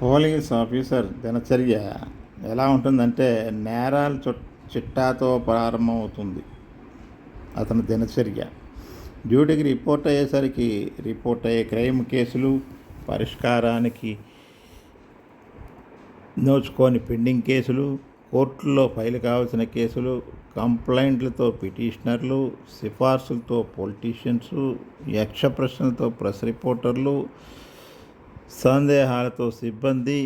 Police officer దినచర్య ఎలా ఉంటుందంటే నేరాల చిట్టాతో ప్రారంభమవుతుంది అతని దినచర్య. డ్యూటీకి రిపోర్ట్ అయ్యే క్రైమ్ కేసులు, పరిష్కారానికి నోచుకోని పెండింగ్ కేసులు, కోర్టుల్లో ఫైల్ కావాల్సిన కేసులు, కంప్లైంట్లతో పిటిషనర్లు, సిఫార్సులతో పొలిటీషియన్స్, యక్ష ప్రశ్నలతో ప్రెస్ రిపోర్టర్లు, సందేహాలతో సిబ్బంది,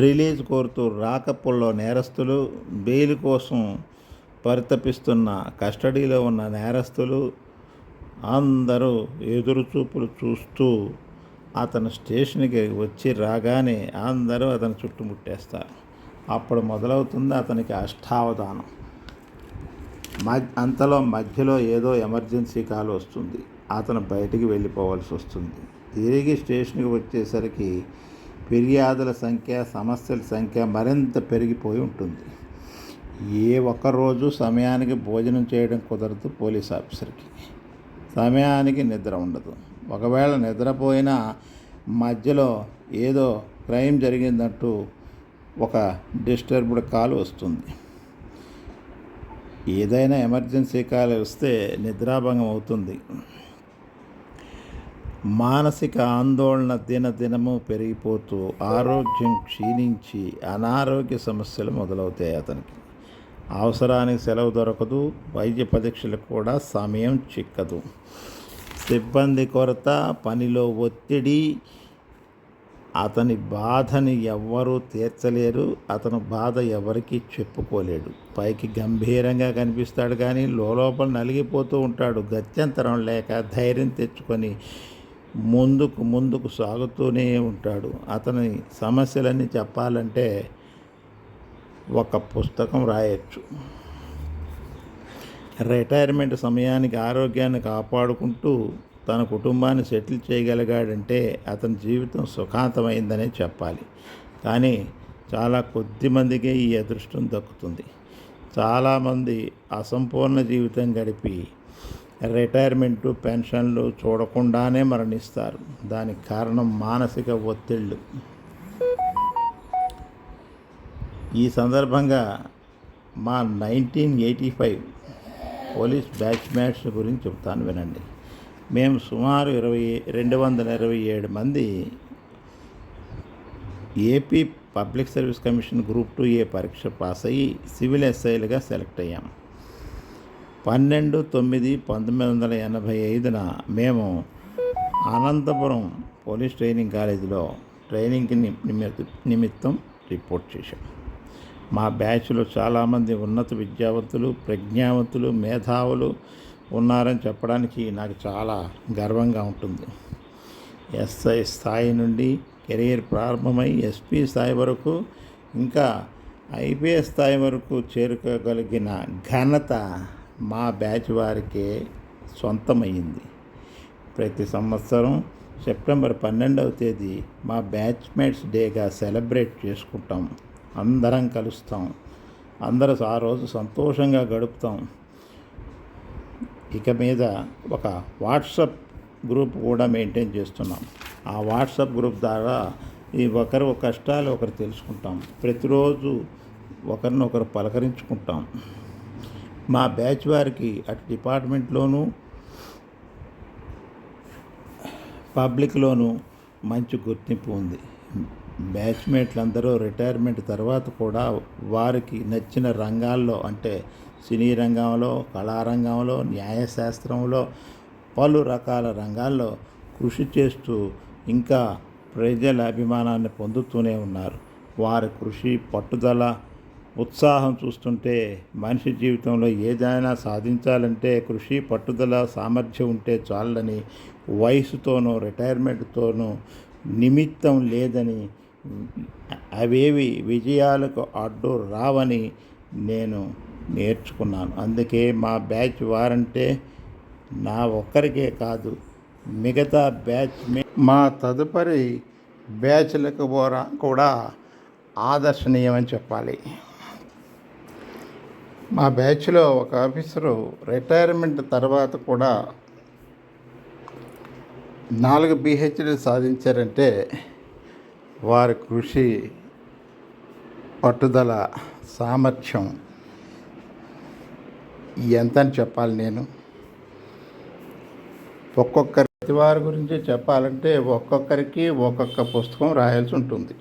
రిలీజ్ కోరుతూ రాకప్పుల్లో నేరస్తులు, బెయిల్ కోసం పరితపిస్తున్న కస్టడీలో ఉన్న నేరస్తులు అందరూ ఎదురుచూపులు చూస్తూ అతను స్టేషన్కి వచ్చి రాగానే అందరూ అతను చుట్టుముట్టేస్తారు. అప్పుడు మొదలవుతుంది అతనికి అష్టావధానం. అంతలో మధ్యలో ఏదో ఎమర్జెన్సీ కాల్ వస్తుంది. అతను బయటికి వెళ్ళిపోవాల్సి వస్తుంది. తిరిగి స్టేషన్కి వచ్చేసరికి ఫిర్యాదుల సంఖ్య, సమస్యల సంఖ్య మరింత పెరిగిపోయి ఉంటుంది. ఏ ఒక్కరోజు సమయానికి భోజనం చేయడం కుదరదు. పోలీస్ ఆఫీసర్కి సమయానికి నిద్ర ఉండదు. ఒకవేళ నిద్రపోయినా మధ్యలో ఏదో క్రైమ్ జరిగిందంటూ ఒక డిస్టర్బ్డ్ కాల్ వస్తుంది. ఏదైనా ఎమర్జెన్సీ కాల్ వస్తే నిద్రాభంగం అవుతుంది. మానసిక ఆందోళన దినదినము పెరిగిపోతూ ఆరోగ్యం క్షీణించి అనారోగ్య సమస్యలు మొదలవుతాయి అతనికి. అవసరానికి సెలవు దొరకదు. వైద్య పరీక్షలకు కూడా సమయం చిక్కదు. సిబ్బంది కొరత, పనిలో ఒత్తిడి. అతని బాధని ఎవ్వరూ తీర్చలేరు. అతను బాధ ఎవరికీ చెప్పుకోలేడు. పైకి గంభీరంగా కనిపిస్తాడు కానీ లోపల నలిగిపోతూ ఉంటాడు. గత్యంతరం లేక ధైర్యం తెచ్చుకొని ముందుకు సాగుతూనే ఉంటాడు. అతని సమస్యలన్నీ చెప్పాలంటే ఒక పుస్తకం రాయొచ్చు. రిటైర్మెంట్ సమయానికి ఆరోగ్యాన్ని కాపాడుకుంటూ తన కుటుంబాన్ని సెటిల్ చేయగలిగాడంటే అతని జీవితం సుఖాంతమైందనే చెప్పాలి. కానీ చాలా కొద్ది మందికే ఈ అదృష్టం దక్కుతుంది. చాలామంది అసంపూర్ణ జీవితం గడిపి రిటైర్మెంటు, పెన్షన్లు చూడకుండానే మరణిస్తారు. దానికి కారణం మానసిక ఒత్తిళ్ళు. ఈ సందర్భంగా మా 1985 పోలీస్ బ్యాచ్మేట్స్ గురించి చెప్తాను, వినండి. మేము సుమారు 227 మంది AP public service commission group 2A పరీక్ష పాస్ అయ్యి సివిల్ ఎస్ఐలుగా సెలెక్ట్ అయ్యాం. 12/9/1985 మేము అనంతపురం పోలీస్ ట్రైనింగ్ కాలేజీలో ట్రైనింగ్కి నిమిత్తం రిపోర్ట్ చేశాం. మా బ్యాచ్లో చాలామంది ఉన్నత విద్యావంతులు, ప్రజ్ఞావంతులు, మేధావులు ఉన్నారని చెప్పడానికి నాకు చాలా గర్వంగా ఉంటుంది. ఎస్ఐ స్థాయి నుండి కెరీర్ ప్రారంభమై ఎస్పీ స్థాయి వరకు, ఇంకా ఐపీఎస్ స్థాయి వరకు చేరుకోగలిగిన ఘనత మా బ్యాచ్ వారికే సొంతమైంది. ప్రతి సంవత్సరం సెప్టెంబర్ 12వ తేదీ మా బ్యాచ్మేట్స్ డేగా సెలబ్రేట్ చేసుకుంటాం. అందరం కలుస్తాం. అందరూ ఆ రోజు సంతోషంగా గడుపుతాం. ఇక మీద ఒక వాట్సాప్ గ్రూప్ కూడా మెయింటైన్ చేస్తున్నాం. ఆ వాట్సాప్ గ్రూప్ ద్వారా ఒకరి కష్టాలు ఒకరు తెలుసుకుంటాం. ప్రతిరోజు ఒకరినొకరు పలకరించుకుంటాం. మా బ్యాచ్ వారికి అటు డిపార్ట్మెంట్లోనూ పబ్లిక్లోనూ మంచి గుర్తింపు ఉంది. బ్యాచ్మేట్లందరూ రిటైర్మెంట్ తర్వాత కూడా వారికి నచ్చిన రంగాల్లో, అంటే సినీ రంగంలో, కళారంగంలో, న్యాయశాస్త్రంలో, పలు రకాల రంగాల్లో కృషి చేస్తూ ఇంకా ప్రజల అభిమానాన్ని పొందుతూనే ఉన్నారు. వారి కృషి, పట్టుదల, ఉత్సాహం చూస్తుంటే మనిషి జీవితంలో ఏదైనా సాధించాలంటే కృషి, పట్టుదల, సామర్థ్యం ఉంటే చాలని, వయసుతోనూ రిటైర్మెంట్తోనూ నిమిత్తం లేదని, అవేవి విజయాలకు అడ్డు రావని నేను నేర్చుకున్నాను. అందుకే మా బ్యాచ్ వారంటే నా ఒక్కరికే కాదు, మిగతా మా తదుపరి బ్యాచ్లకు కూడా ఆదర్శనీయమని చెప్పాలి. మా బ్యాచ్లో ఒక ఆఫీసరు రిటైర్మెంట్ తర్వాత కూడా 4 PhDలు సాధించారంటే వారి కృషి, పట్టుదల, సామర్థ్యం ఎంతని చెప్పాలి నేను. ప్రతి వారి గురించి చెప్పాలంటే ఒక్కొక్కరికి ఒక్కొక్క పుస్తకం రాయాల్సి ఉంటుంది.